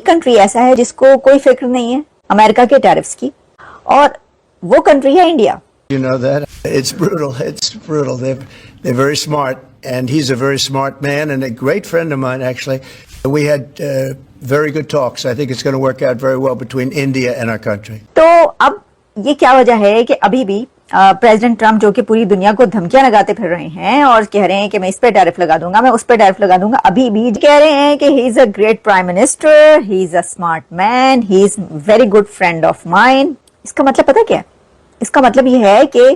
Country ऐसा है जिसको कोई फिक्र नहीं है अमेरिका के टैरिफ्स की, और वो कंट्री है India. You know that? It's brutal. It's brutal. They're very smart, and he's a very smart man and a great friend of mine, actually. We had very good talks. I think it's going to work out very well between India and our country. तो अब ये क्या वजह है कि अभी भी president Trump जो कि पूरी दुनिया को धमकियां लगाते फिर रहे हैं और कह रहे हैं कि मैं इस पे टैरिफ लगा दूंगा, मैं उस पे टैरिफ लगा दूंगा, अभी भी कह रहे हैं कि he is a great prime minister, he is a smart man, he is very good friend of mine. इसका मतलब पता क्या है? इसका मतलब ये है कि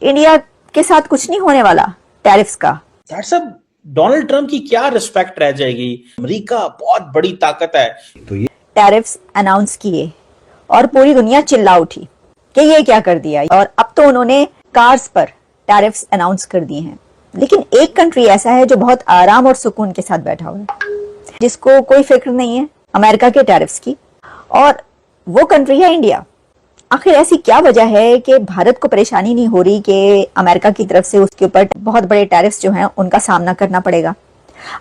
इंडिया के साथ कुछ नहीं होने वाला टैरिफ्स का। सब डोनाल्ड ट्रम्प की क्या रिस्पेक्ट रह जाएगी? अमेरिका बहुत बड़ी ताकत है, तो ये टैरिफ्स अनाउंस किए और पूरी दुनिया चिल्ला उठी कि ये क्या कर दिया, और अब तो उन्होंने कार्स पर टैरिफ्स अनाउंस कर दिए हैं। लेकिन एक कंट्री ऐसा है जो बहुत आराम और सुकून के साथ बैठा हुआ है, जिसको कोई फिक्र नहीं है अमेरिका के टैरिफ्स की, और वो कंट्री है इंडिया। आखिर ऐसी क्या वजह है कि भारत को परेशानी नहीं हो रही कि अमेरिका की तरफ से उसके ऊपर बहुत बड़े टैरिफ्स जो हैं उनका सामना करना पड़ेगा।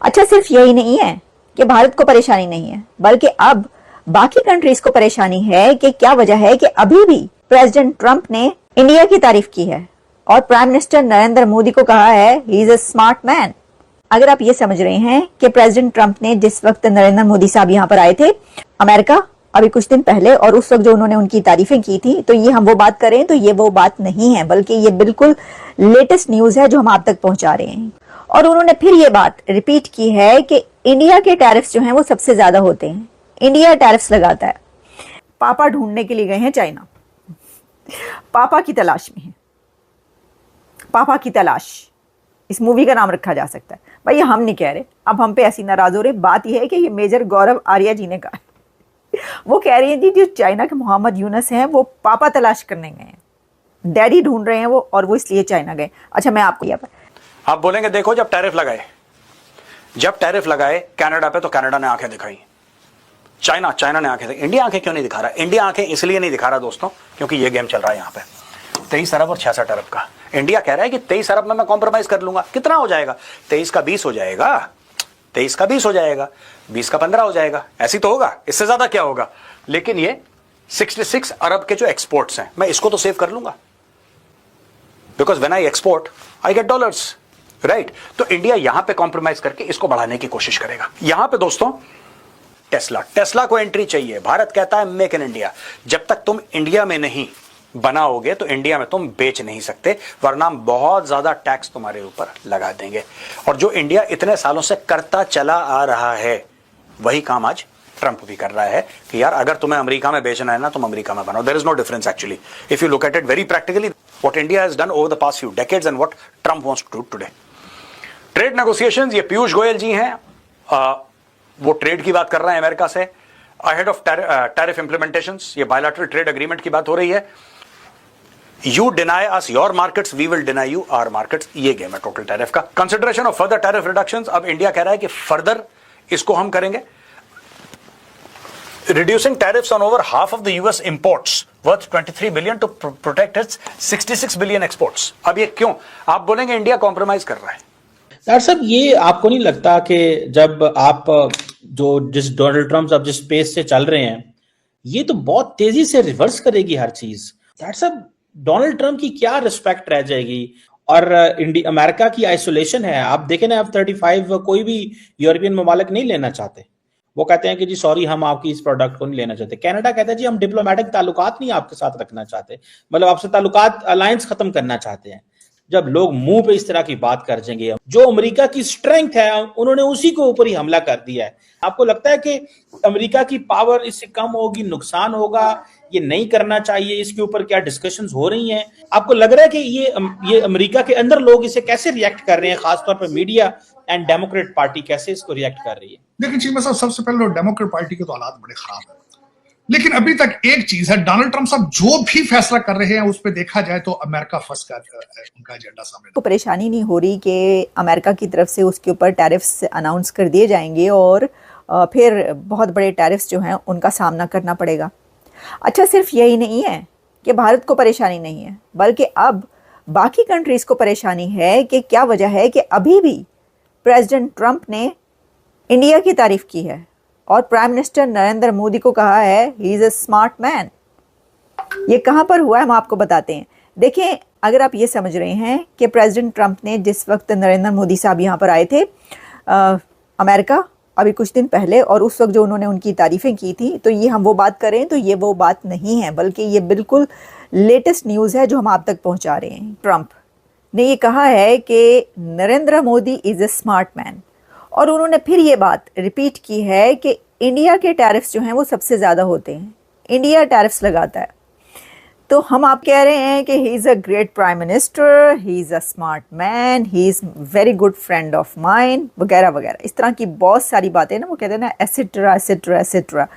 अच्छा, सिर्फ यही नहीं है कि भारत को परेशानी नहीं है, बल्कि अब बाकी कंट्रीज को परेशानी है कि क्या वजह है कि अभी भी प्रेसिडेंट ट्रंप ने इंडिया की तारीफ की है और प्राइम मिनिस्टर नरेंद्र मोदी को कहा है he is a smart man. अगर आप ये समझ रहे हैं कि प्रेसिडेंट ट्रंप ने जिस वक्त नरेंद्र मोदी साहब यहाँ पर आए थे अमेरिका अभी कुछ दिन पहले, और उस वक्त जो उन्होंने उनकी तारीफें की थी, तो ये हम वो बात करें तो ये वो बात नहीं है, बल्कि ये बिल्कुल लेटेस्ट न्यूज है जो हम आप तक पहुंचा रहे हैं। और उन्होंने फिर ये बात रिपीट की है कि इंडिया के टैरिफ्स जो हैं वो सबसे ज्यादा होते हैं, इंडिया टैरिफ्स लगाता है। पापा ढूंढने के लिए गए हैं चाइना, पापा की तलाश में है। पापा की तलाश इस मूवी का नाम रखा जा सकता है। भाई ये हम नहीं कह रहे, अब हम पे ऐसी नाराज हो रहे, बात यह है कि ये मेजर गौरव आर्या जी ने कहा। वो कह रही है जी जो चाइना के मोहम्मद यूनस हैं वो पापा तलाश करने गए हैं, डैडी ढूंढ रहे हैं वो, और वो इसलिए चाइना गए। अच्छा, मैं आपको यहाँ पर आप बोलेंगे देखो जब टैरिफ लगाए कनाडा पे तो कनाडा ने आंखें दिखाई, चाइना ने आंखें दिखाई, इंडिया आंखें क्यों नहीं दिखा रहा? इंडिया आंखें इसलिए नहीं दिखा रहा दोस्तों क्योंकि ये गेम चल रहा है यहाँ पे 23 अरब और 66 अरब का। इंडिया कह रहा है कि 23 अरब में मैं कॉम्प्रोमाइज कर लूंगा। कितना हो जाएगा? 23 का 20 हो जाएगा, 23 का 20 हो जाएगा, 20 का 15 हो जाएगा, ऐसी तो होगा, इससे ज्यादा क्या होगा? लेकिन ये 66 अरब के जो एक्सपोर्ट्स हैं मैं इसको तो सेव कर लूंगा, because when I export I get dollars, right? तो इंडिया यहां पे कॉम्प्रोमाइज करके इसको बढ़ाने की कोशिश करेगा। यहां पे दोस्तों टेस्ला को एंट्री चाहिए। भारत कहता है मेक इन इंडिया। जब तक तुम इंडिया में नहीं बनाओगे तो इंडिया में तुम बेच नहीं सकते, वरना हम बहुत ज्यादा टैक्स तुम्हारे ऊपर लगा देंगे। और जो इंडिया इतने सालों से करता चला आ रहा है वही काम आज ट्रंप भी कर रहा है कि यार अगर तुम्हें अमेरिका में बेचना है ना तुम अमेरिका में बनाओ। There is no difference actually if you look at it very practically what India has done over the past few decades and what Trump wants to do today. Trade negotiations, ये पीयूष गोयल जी हैं, वो trade की बात कर रहे हैं America से ahead of tariff इंप्लीमेंटेशंस। ये बायलैटरल ट्रेड एग्रीमेंट की बात हो रही है। You deny us your markets, we will deny you our markets, ये गेम है टोटल टैरिफ का। Consideration of further tariff reductions, अब इंडिया कह रहा है कि फर्दर इसको हम करेंगे। Reducing tariffs on over half of the US imports worth 23 billion to protect its 66 billion exports. अब ये क्यों? आप बोलेंगे इंडिया कॉम्प्रोमाइज कर रहा है। डॉक्टर साहब, ये आपको नहीं लगता कि जब आप जिस डोनाल्ड ट्रम्प अब जिस पेस से चल रहे हैं ये तो बहुत तेजी से रिवर्स करेगी हर चीज? डॉक्टर साहब, डोनाल्ड ट्रम्प की क्या रिस्पेक्ट रह जाएगी? और अमेरिका की आइसोलेशन है, आप देखें ना, F-35 कोई भी यूरोपियन ममालिक नहीं लेना चाहते। वो कहते हैं कि जी सॉरी हम आपकी इस प्रोडक्ट को नहीं लेना चाहते। कनाडा कहता है जी हम डिप्लोमेटिक ताल्लुकात नहीं आपके साथ रखना चाहते, मतलब आपसे ताल्लुकात अलायंस खत्म करना चाहते हैं। जब लोग मुंह पे इस तरह की बात कर जाएंगे, जो अमेरिका की स्ट्रेंथ है उन्होंने उसी को ऊपर ही हमला कर दिया है। आपको लगता है कि अमेरिका की पावर इससे कम होगी, नुकसान होगा, ये नहीं करना चाहिए? इसके ऊपर क्या डिस्कशंस हो रही हैं? आपको लग रहा है कि ये अमेरिका के अंदर लोग इसे कैसे रिएक्ट कर रहे हैं, खासतौर पर मीडिया एंड डेमोक्रेट पार्टी कैसे इसको रिएक्ट कर रही है? देखिए चीमा साहब, सबसे पहले डेमोक्रेट पार्टी के तो हालात बड़े खराब है, लेकिन अभी तक एक चीज है, डोनाल्ड ट्रंप साहब जो भी फैसला कर रहे हैं उस पर देखा जाए तो अमेरिका फर्स्ट का उनका एजेंडा सामने। तो परेशानी नहीं हो रही कि अमेरिका की तरफ से उसके ऊपर टैरिफ्स अनाउंस कर दिए जाएंगे और फिर बहुत बड़े टैरिफ्स जो हैं उनका सामना करना पड़ेगा। अच्छा, सिर्फ यही नहीं है कि भारत को परेशानी नहीं है, बल्कि अब बाकी कंट्रीज को परेशानी है कि क्या वजह है कि अभी भी प्रेसिडेंट ट्रंप ने इंडिया की तारीफ की है और प्राइम मिनिस्टर नरेंद्र मोदी को कहा है he is a smart man. ये कहां पर हुआ है हम आपको बताते हैं। देखें, अगर आप ये समझ रहे हैं कि प्रेसिडेंट ट्रंप ने जिस वक्त नरेंद्र मोदी साहब यहाँ पर आए थे अमेरिका अभी कुछ दिन पहले, और उस वक्त जो उन्होंने उनकी तारीफ़ें की थी, तो ये हम वो बात करें तो ये वो बात नहीं है, बल्कि ये बिल्कुल लेटेस्ट न्यूज़ है जो हम आप तक पहुँचा रहे हैं। ट्रंप ने ये कहा है कि Narendra Modi is a smart man, और उन्होंने फिर ये बात रिपीट की है कि इंडिया के टैरिफ्स जो हैं वो सबसे ज़्यादा होते हैं, इंडिया टैरिफ्स लगाता है। तो हम आप कह रहे हैं कि he is a great prime minister, he is a smart man, he is very good friend of mine, वगैरह वगैरह, इस तरह की बहुत सारी बातें ना वो कहते हैं ना, एसेट्रा एसेट्रा एसेट्रा।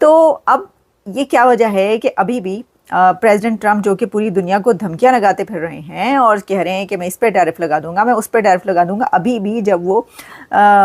तो अब ये क्या वजह है कि अभी भी प्रेसिडेंट ट्रंप जो कि पूरी दुनिया को धमकियां लगाते फिर रहे हैं और कह रहे हैं कि मैं इस पर टैरिफ लगा दूंगा, मैं उस पर टैरिफ लगा दूंगा, अभी भी जब वो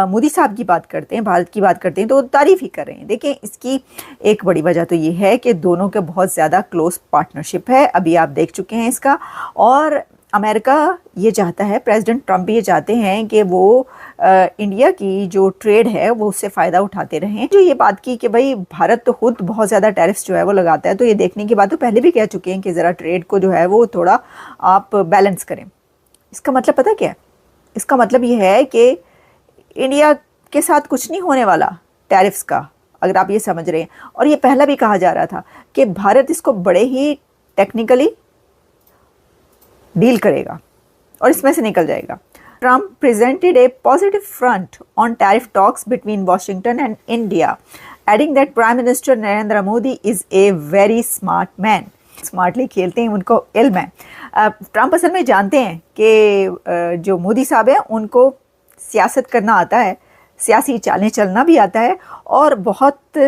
मोदी साहब की बात करते हैं, भारत की बात करते हैं, तो वो तारीफ़ ही कर रहे हैं। देखिए, इसकी एक बड़ी वजह तो ये है कि दोनों के बहुत ज़्यादा क्लोज पार्टनरशिप है, अभी आप देख चुके हैं इसका। और अमेरिका ये चाहता है, प्रेसिडेंट ट्रंप ये चाहते हैं कि वो इंडिया की जो ट्रेड है वो उससे फ़ायदा उठाते रहें। जो ये बात की कि भाई भारत तो खुद बहुत ज़्यादा टैरिफ्स जो है वो लगाता है, तो ये देखने की बात तो पहले भी कह चुके हैं कि ज़रा ट्रेड को जो है वो थोड़ा आप बैलेंस करें। इसका मतलब पता क्या है? इसका मतलब ये है कि इंडिया के साथ कुछ नहीं होने वाला टैरिफ्स का, अगर आप ये समझ रहे हैं। और ये पहला भी कहा जा रहा था कि भारत इसको बड़े ही टेक्निकली डील करेगा और इसमें से निकल जाएगा। Trump presented a positive front on tariff talks between Washington and India, adding that Prime Minister Narendra Modi is a very smart man. Smartly खेलते हैं, उनको इल्म है। ट्रंप असल में जानते हैं कि जो मोदी साहब हैं उनको सियासत करना आता है, सियासी चालें चलना भी आता है, और बहुत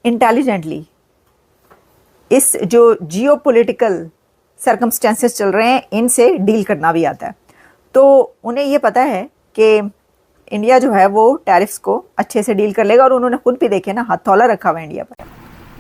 इंटेलिजेंटली इस जो जियोपॉलिटिकल सर्कमस्टेंसेस चल रहे हैं इनसे डील करना भी आता है। तो उन्हें ये पता है कि इंडिया जो है वो टैरिफ्स को अच्छे से डील कर लेगा, और उन्होंने खुद भी देखे ना, हथौला रखा हुआ है इंडिया पर।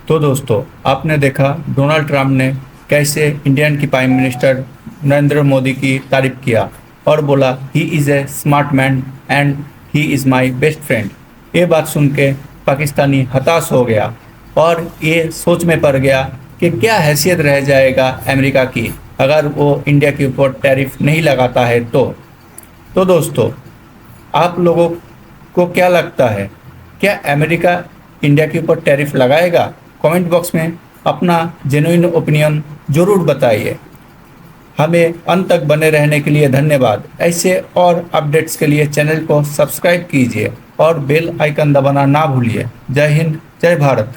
तो दोस्तों, आपने देखा डोनाल्ड ट्रंप ने कैसे इंडियन की प्राइम मिनिस्टर नरेंद्र मोदी की तारीफ किया और बोला he is a smart man and he is my best friend. ये बात सुन के पाकिस्तानी हताश हो गया और ये सोच में पड़ गया कि क्या हैसियत रह जाएगा अमेरिका की अगर वो इंडिया के ऊपर टैरिफ नहीं लगाता है। तो दोस्तों, आप लोगों को क्या लगता है, क्या अमेरिका इंडिया के ऊपर टैरिफ लगाएगा? कमेंट बॉक्स में अपना जेन्युइन ओपिनियन ज़रूर बताइए। हमें अंत तक बने रहने के लिए धन्यवाद। ऐसे और अपडेट्स के लिए चैनल को सब्सक्राइब कीजिए और बेल आइकन दबाना ना भूलिए। जय हिंद, जय भारत।